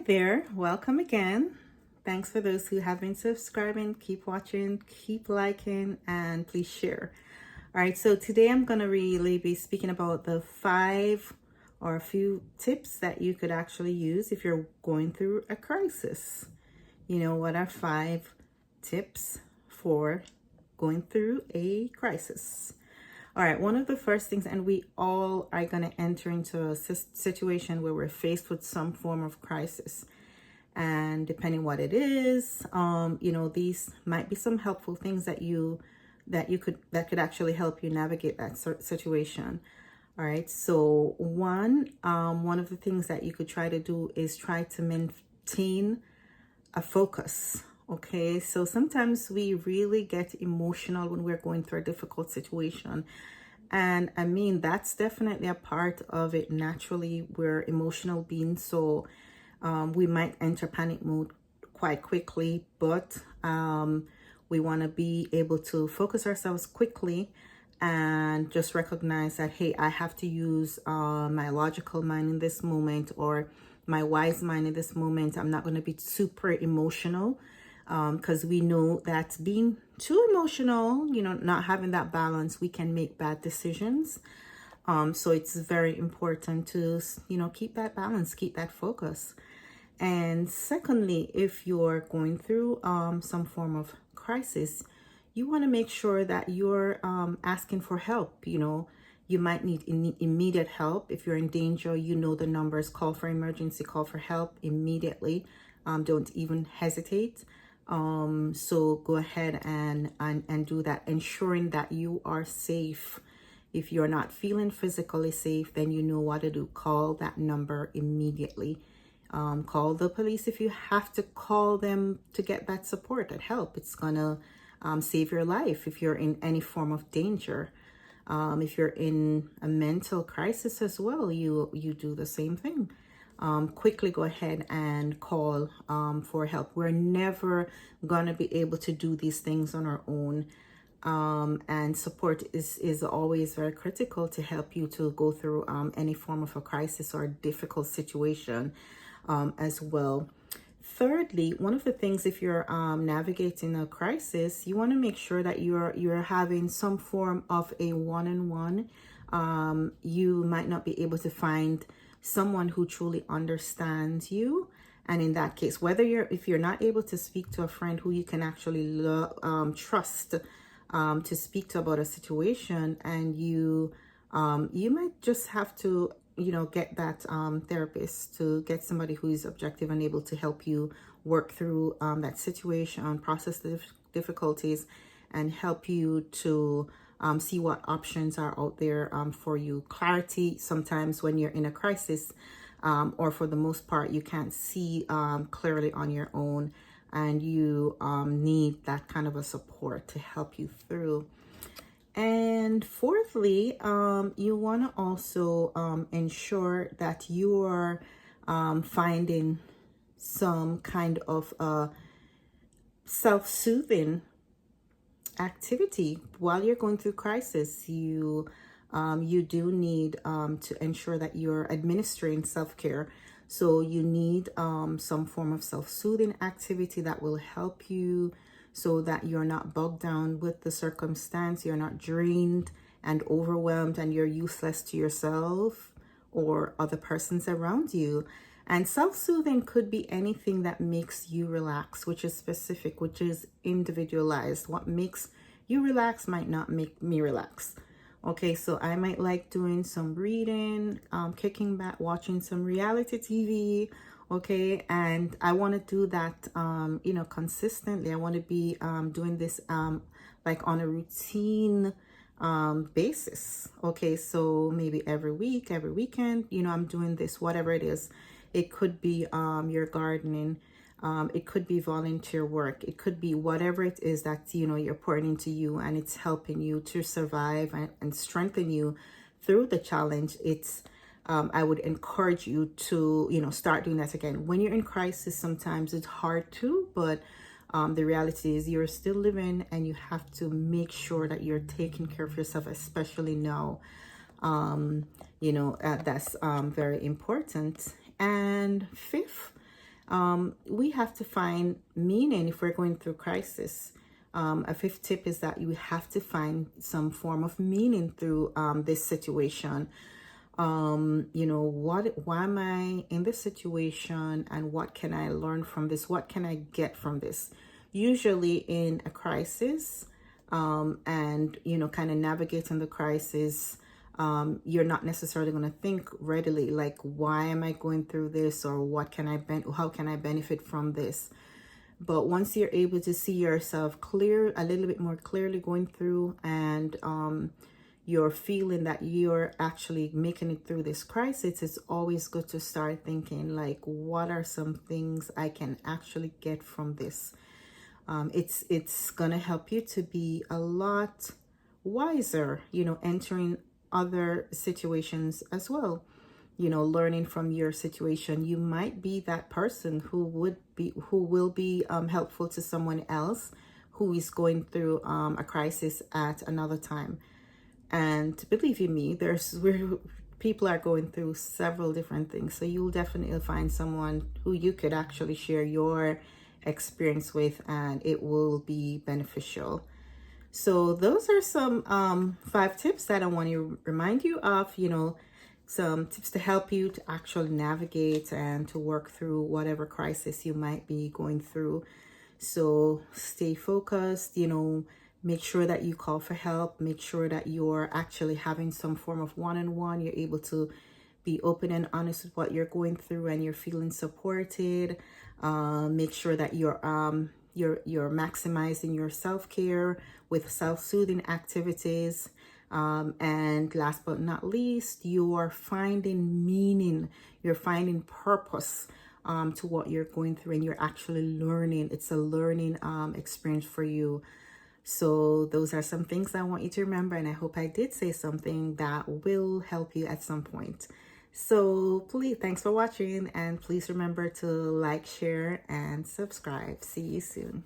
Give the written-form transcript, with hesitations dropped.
there, welcome again. Thanks for those who have been subscribing. Keep watching, keep liking, and please share. All right, so today I'm going to really be speaking about the a few tips that you could actually use if you're going through a crisis. What are 5 tips for going through a crisis? All right, one of the first things, and we all are going to enter into a situation where we're faced with some form of crisis. And depending what it is, these might be some helpful things that could actually help you navigate that situation. All right, so one of the things that you could try to do is try to maintain a focus. Okay, so sometimes we really get emotional when we're going through a difficult situation. And I mean, that's definitely a part of it. Naturally, we're emotional beings, so we might enter panic mode quite quickly, but we want to be able to focus ourselves quickly and just recognize that, hey, I have to use my logical mind in this moment, or my wise mind in this moment. I'm not going to be super emotional, because we know that being too emotional, not having that balance, we can make bad decisions. So it's very important to, keep that balance, keep that focus. And secondly, if you're going through some form of crisis, you want to make sure that you're asking for help. You might need immediate help. If you're in danger, the numbers, call for emergency, call for help immediately. Don't even hesitate. So go ahead and do that, ensuring that you are safe. If you're not feeling physically safe, then you know what to do. Call that number immediately. Call the police if you have to call them to get that support, that help. It's gonna save your life if you're in any form of danger. If you're in a mental crisis as well, you do the same thing. Quickly go ahead and call for help. We're never gonna be able to do these things on our own. And support is always very critical to help you to go through any form of a crisis or a difficult situation as well. Thirdly, one of the things, if you're navigating a crisis, you want to make sure that you're having some form of a one-on-one. You might not be able to find someone who truly understands you, and in that case, if you're not able to speak to a friend who you can actually trust to speak to about a situation, and you might just have to get that therapist, to get somebody who is objective and able to help you work through that situation, process the difficulties, and help you to see what options are out there for you. Clarity, sometimes when you're in a crisis, or for the most part, you can't see clearly on your own, and you need that kind of a support to help you through. And fourthly, you want to also ensure that you are finding some kind of self-soothing activity while you're going through crisis. You do need to ensure that you're administering self-care. So you need some form of self-soothing activity that will help you, so that you're not bogged down with the circumstance, you're not drained and overwhelmed, and you're useless to yourself or other persons around you. And self-soothing could be anything that makes you relax, which is specific, which is individualized. What makes you relax might not make me relax. Okay, so I might like doing some reading, kicking back, watching some reality TV. Okay, and I want to do that, consistently. I want to be doing this like on a routine basis. Okay, so maybe every week, every weekend, I'm doing this, whatever it is. It could be your gardening. It could be volunteer work. It could be whatever it is that, you're pouring into you, and it's helping you to survive and strengthen you through the challenge. I would encourage you to, start doing that again. When you're in crisis, sometimes it's hard to, but the reality is you're still living, and you have to make sure that you're taking care of yourself, especially now. That's very important. And fifth, We have to find meaning if we're going through crisis. A fifth tip is that you have to find some form of meaning through this situation. Why am I in this situation, and what can I learn from this? What can I get from this? Usually in a crisis, and kind of navigating the crisis, you're not necessarily going to think readily like, why am I going through this, or how can I benefit from this? But once you're able to see yourself a little bit more clearly going through, and you're feeling that you're actually making it through this crisis, it's always good to start thinking like, what are some things I can actually get from this? It's gonna help you to be a lot wiser, entering other situations as well. Learning from your situation. You might be that person who will be helpful to someone else who is going through a crisis at another time. And believe you me, people are going through several different things. So you'll definitely find someone who you could actually share your experience with, and it will be beneficial. So those are some 5 tips that I want to remind you of, some tips to help you to actually navigate and to work through whatever crisis you might be going through. So stay focused, make sure that you call for help, make sure that you're actually having some form of one-on-one, you're able to be open and honest with what you're going through, and you're feeling supported. Make sure that you're maximizing your self-care with self-soothing activities. And last but not least, you are finding meaning, you're finding purpose to what you're going through, and you're actually learning. It's a learning experience for you. So those are some things I want you to remember, and I hope I did say something that will help you at some point. So please, thanks for watching, and please remember to like, share, and subscribe. See you soon.